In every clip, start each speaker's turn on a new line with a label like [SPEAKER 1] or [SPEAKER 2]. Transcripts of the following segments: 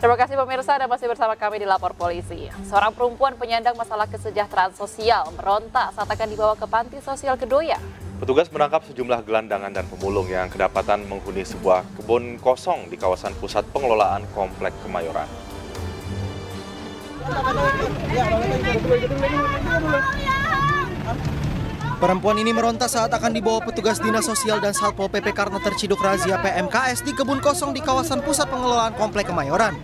[SPEAKER 1] Terima kasih pemirsa, Anda masih bersama kami di Lapor Polisi. Seorang perempuan penyandang masalah kesejahteraan sosial meronta saat akan dibawa ke panti sosial Kedoya.
[SPEAKER 2] Petugas menangkap sejumlah gelandangan dan pemulung yang kedapatan menghuni sebuah kebun kosong di kawasan pusat pengelolaan Komplek Kemayoran.
[SPEAKER 3] Perempuan ini meronta saat akan dibawa petugas Dinas Sosial dan Satpol PP karena terciduk razia PMKS di kebun kosong di kawasan pusat pengelolaan Komplek Kemayoran.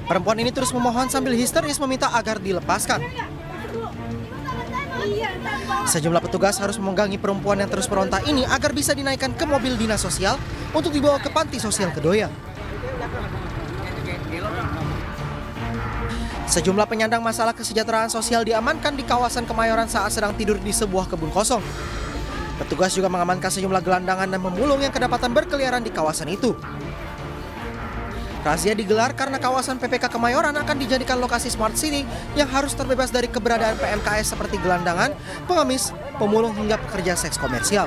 [SPEAKER 3] Perempuan ini terus memohon sambil histeris meminta agar dilepaskan. Sejumlah petugas harus memenggangi perempuan yang terus meronta ini agar bisa dinaikkan ke mobil Dinas Sosial untuk dibawa ke panti sosial Kedoya. Sejumlah penyandang masalah kesejahteraan sosial diamankan di kawasan Kemayoran saat sedang tidur di sebuah kebun kosong. Petugas juga mengamankan sejumlah gelandangan dan pemulung yang kedapatan berkeliaran di kawasan itu. Razia digelar karena kawasan PPK Kemayoran akan dijadikan lokasi smart city yang harus terbebas dari keberadaan PMKS seperti gelandangan, pengemis, pemulung hingga pekerja seks komersial.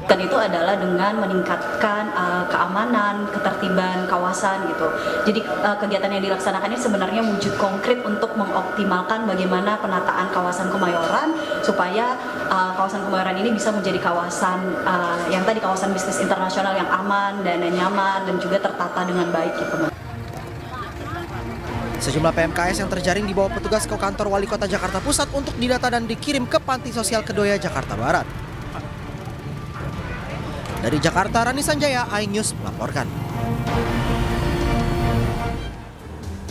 [SPEAKER 4] Dan itu adalah dengan meningkatkan keamanan, ketertiban kawasan gitu. Jadi kegiatan yang dilaksanakan ini sebenarnya wujud konkret untuk mengoptimalkan bagaimana penataan kawasan Kemayoran supaya kawasan Kemayoran ini bisa menjadi kawasan yang tadi kawasan bisnis internasional yang aman dan nyaman dan juga tertata dengan baik gitu.
[SPEAKER 3] Sejumlah PMKS yang terjaring dibawa petugas ke kantor Wali Kota Jakarta Pusat untuk didata dan dikirim ke Panti Sosial Kedoya, Jakarta Barat. Dari Jakarta, Rani Sanjaya, iNews melaporkan.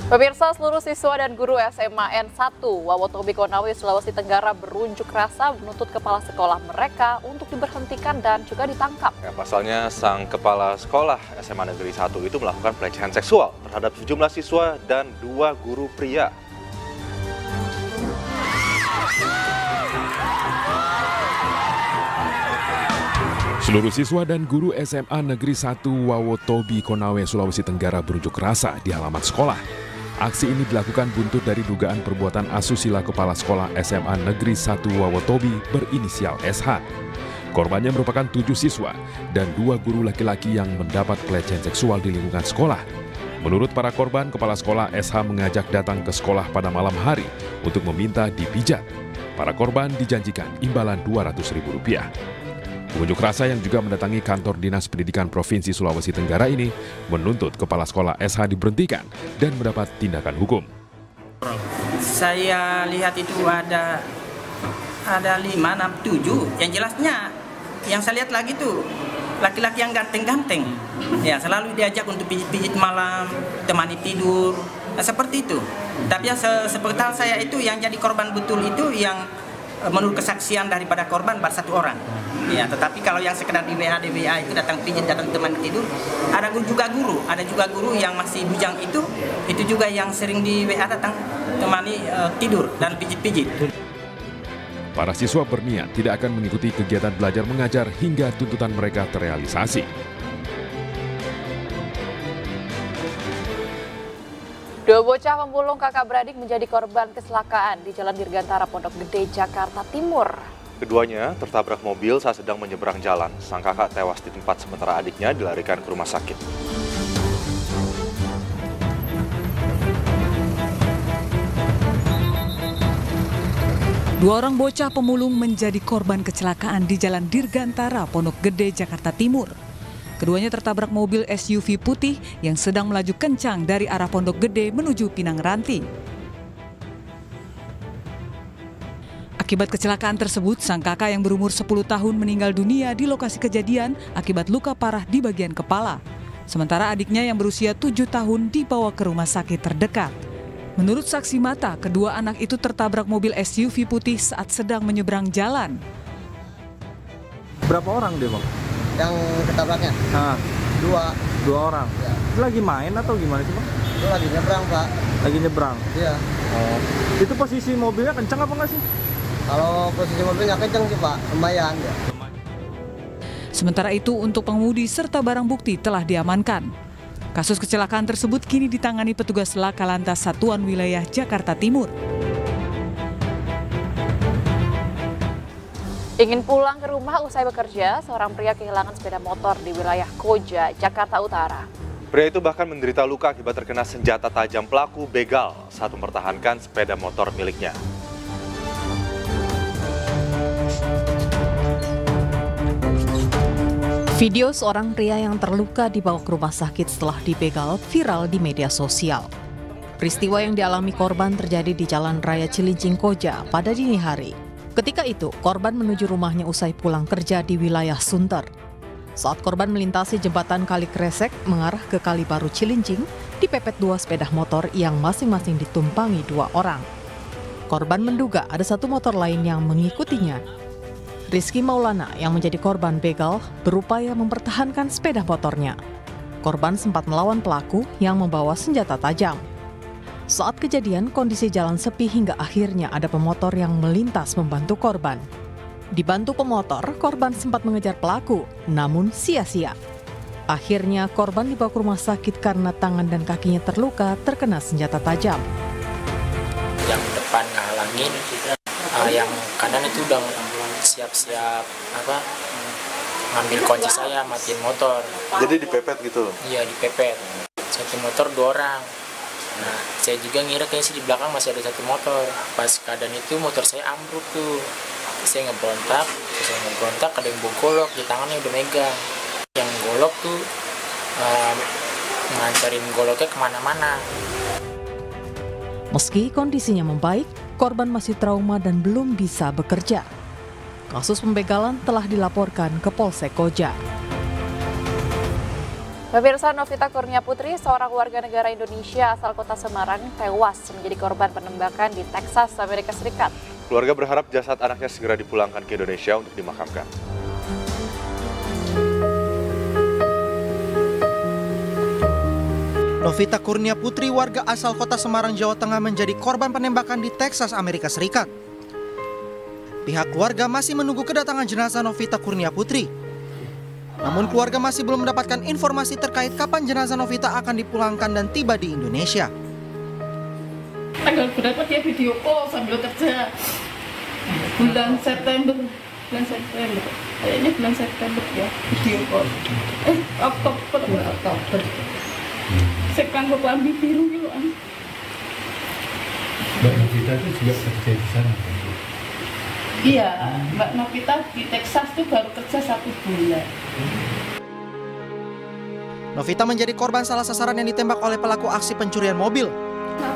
[SPEAKER 1] Pemirsa, seluruh siswa dan guru SMA N1 Wawotobi Konawe, Sulawesi Tenggara berunjuk rasa menuntut kepala sekolah mereka untuk diberhentikan dan juga ditangkap.
[SPEAKER 2] Ya, pasalnya sang kepala sekolah SMA Negeri 1 itu melakukan pelecehan seksual terhadap sejumlah siswa dan 2 guru pria.
[SPEAKER 5] Seluruh siswa dan guru SMA Negeri 1 Wawotobi Konawe, Sulawesi Tenggara berunjuk rasa di halaman sekolah. Aksi ini dilakukan buntut dari dugaan perbuatan asusila kepala sekolah SMA Negeri 1 Wawotobi berinisial SH. Korbannya merupakan 7 siswa dan 2 guru laki-laki yang mendapat pelecehan seksual di lingkungan sekolah. Menurut para korban, kepala sekolah SH mengajak datang ke sekolah pada malam hari untuk meminta dipijat. Para korban dijanjikan imbalan Rp200.000. Pengunjuk rasa yang juga mendatangi kantor Dinas Pendidikan Provinsi Sulawesi Tenggara ini menuntut kepala sekolah SH diberhentikan dan mendapat tindakan hukum.
[SPEAKER 6] Saya lihat itu ada 5, 6, 7. Yang jelasnya yang saya lihat lagi tuh laki-laki yang ganteng-ganteng. Ya, selalu diajak untuk pijit-pijit malam, temani tidur. Nah, seperti itu. Tapi yang sepengetahuan saya itu yang jadi korban betul itu yang menurut kesaksian daripada korban baru 1 orang. Ya, tetapi kalau yang sekedar di WA itu datang pijit, datang teman tidur, ada juga guru yang masih bujang itu juga yang sering di WA datang temani tidur dan pijit-pijit.
[SPEAKER 5] Para siswa berniat tidak akan mengikuti kegiatan belajar mengajar hingga tuntutan mereka terrealisasi.
[SPEAKER 1] Dua bocah pemulung kakak beradik menjadi korban kecelakaan di Jalan Dirgantara Pondok Gede, Jakarta Timur.
[SPEAKER 2] Keduanya tertabrak mobil saat sedang menyeberang jalan. Sang kakak tewas di tempat sementara adiknya dilarikan ke rumah sakit.
[SPEAKER 7] Dua orang bocah pemulung menjadi korban kecelakaan di Jalan Dirgantara Pondok Gede, Jakarta Timur. Keduanya tertabrak mobil SUV putih yang sedang melaju kencang dari arah Pondok Gede menuju Pinang Ranti. Akibat kecelakaan tersebut, sang kakak yang berumur 10 tahun meninggal dunia di lokasi kejadian akibat luka parah di bagian kepala. Sementara adiknya yang berusia 7 tahun dibawa ke rumah sakit terdekat. Menurut saksi mata, kedua anak itu tertabrak mobil SUV putih saat sedang menyeberang jalan.
[SPEAKER 8] Berapa orang dia, Bang?
[SPEAKER 9] Yang ketabraknya? Dua orang. Ya.
[SPEAKER 8] Itu lagi main atau gimana sih, Bang?
[SPEAKER 9] Itu lagi nyebrang, Pak.
[SPEAKER 8] Lagi nyebrang?
[SPEAKER 9] Iya.
[SPEAKER 8] Oh. Itu posisi mobilnya kencang apa nggak sih?
[SPEAKER 9] Kalau posisi mobilnya kencang sih, Pak. Lumayan. Ya.
[SPEAKER 7] Sementara itu, untuk pengemudi serta barang bukti telah diamankan. Kasus kecelakaan tersebut kini ditangani petugas Laka Lantas Satuan Wilayah Jakarta Timur.
[SPEAKER 1] Ingin pulang ke rumah usai bekerja, seorang pria kehilangan sepeda motor di wilayah Koja, Jakarta Utara.
[SPEAKER 2] Pria itu bahkan menderita luka akibat terkena senjata tajam pelaku begal saat mempertahankan sepeda motor miliknya.
[SPEAKER 10] Video seorang pria yang terluka dibawa ke rumah sakit setelah dibegal viral di media sosial. Peristiwa yang dialami korban terjadi di Jalan Raya Cilincing Koja pada dini hari. Ketika itu, korban menuju rumahnya usai pulang kerja di wilayah Sunter. Saat korban melintasi jembatan Kali Kresek mengarah ke Kali Baru Cilincing, dipepet 2 sepeda motor yang masing-masing ditumpangi 2 orang. Korban menduga ada 1 motor lain yang mengikutinya. Rizky Maulana yang menjadi korban begal berupaya mempertahankan sepeda motornya. Korban sempat melawan pelaku yang membawa senjata tajam. Saat kejadian, kondisi jalan sepi hingga akhirnya ada pemotor yang melintas membantu korban. Dibantu pemotor, korban sempat mengejar pelaku, namun sia-sia. Akhirnya korban dibawa ke rumah sakit karena tangan dan kakinya terluka terkena senjata tajam.
[SPEAKER 11] Yang depan ngehalangin, yang kanan itu udah siap-siap ngambil kunci saya, matiin motor.
[SPEAKER 2] Jadi dipepet gitu?
[SPEAKER 11] Iya, dipepet. 1 motor 2 orang. Nah, saya juga ngira kayaknya sih di belakang masih ada 1 motor. Pas keadaan itu motor saya ambruk tuh. Saya ngebrontak, ada yang bawa golok, di tangannya udah megang. Yang golok tuh ngancarin goloknya kemana-mana.
[SPEAKER 10] Meski kondisinya membaik, korban masih trauma dan belum bisa bekerja. Kasus pembegalan telah dilaporkan ke Polsek Koja.
[SPEAKER 1] Pemirsa, Novita Kurnia Putri, seorang warga negara Indonesia asal kota Semarang, tewas menjadi korban penembakan di Texas, Amerika Serikat.
[SPEAKER 2] Keluarga berharap jasad anaknya segera dipulangkan ke Indonesia untuk dimakamkan.
[SPEAKER 3] Novita Kurnia Putri, warga asal kota Semarang, Jawa Tengah, menjadi korban penembakan di Texas, Amerika Serikat. Pihak keluarga masih menunggu kedatangan jenazah Novita Kurnia Putri. Namun keluarga masih belum mendapatkan informasi terkait kapan jenazah Novita akan dipulangkan dan tiba di Indonesia.
[SPEAKER 12] Tanggal berapa dia video call sambil kerja? Bulan September. Kayaknya bulan September ya video call. Oktober. Sekarang gue ambil biru gitu.
[SPEAKER 13] Mbak Novita itu juga kerja di sana?
[SPEAKER 12] Iya, Mbak Novita di Texas tuh baru kerja 1 bulan.
[SPEAKER 3] Novita menjadi korban salah sasaran yang ditembak oleh pelaku aksi pencurian mobil.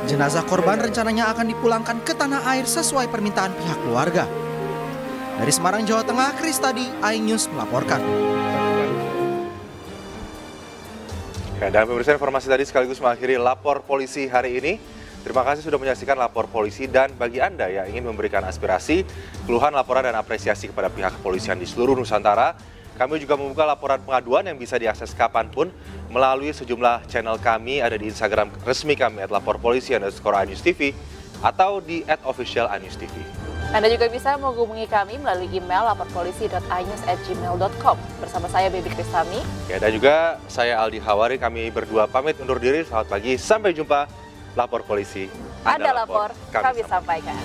[SPEAKER 3] Jenazah korban rencananya akan dipulangkan ke tanah air sesuai permintaan pihak keluarga. Dari Semarang, Jawa Tengah, Kristadi, iNews melaporkan.
[SPEAKER 2] Ya, dan pemirsa, informasi tadi sekaligus mengakhiri Lapor Polisi hari ini. Terima kasih sudah menyaksikan Lapor Polisi, dan bagi Anda yang ingin memberikan aspirasi, keluhan, laporan, dan apresiasi kepada pihak kepolisian di seluruh Nusantara, kami juga membuka laporan pengaduan yang bisa diakses kapanpun melalui sejumlah channel kami, ada di Instagram resmi kami @laporpolisi_iNewsTV atau di @official_iNewsTV.
[SPEAKER 1] Anda juga bisa menghubungi kami melalui email laporpolisi.inews@gmail.com. Bersama saya Baby Kristami.
[SPEAKER 2] Ya, dan juga saya Aldi Hawari, kami berdua pamit undur diri. Selamat pagi, sampai jumpa. Lapor Polisi.
[SPEAKER 1] Ada lapor, kami sampaikan.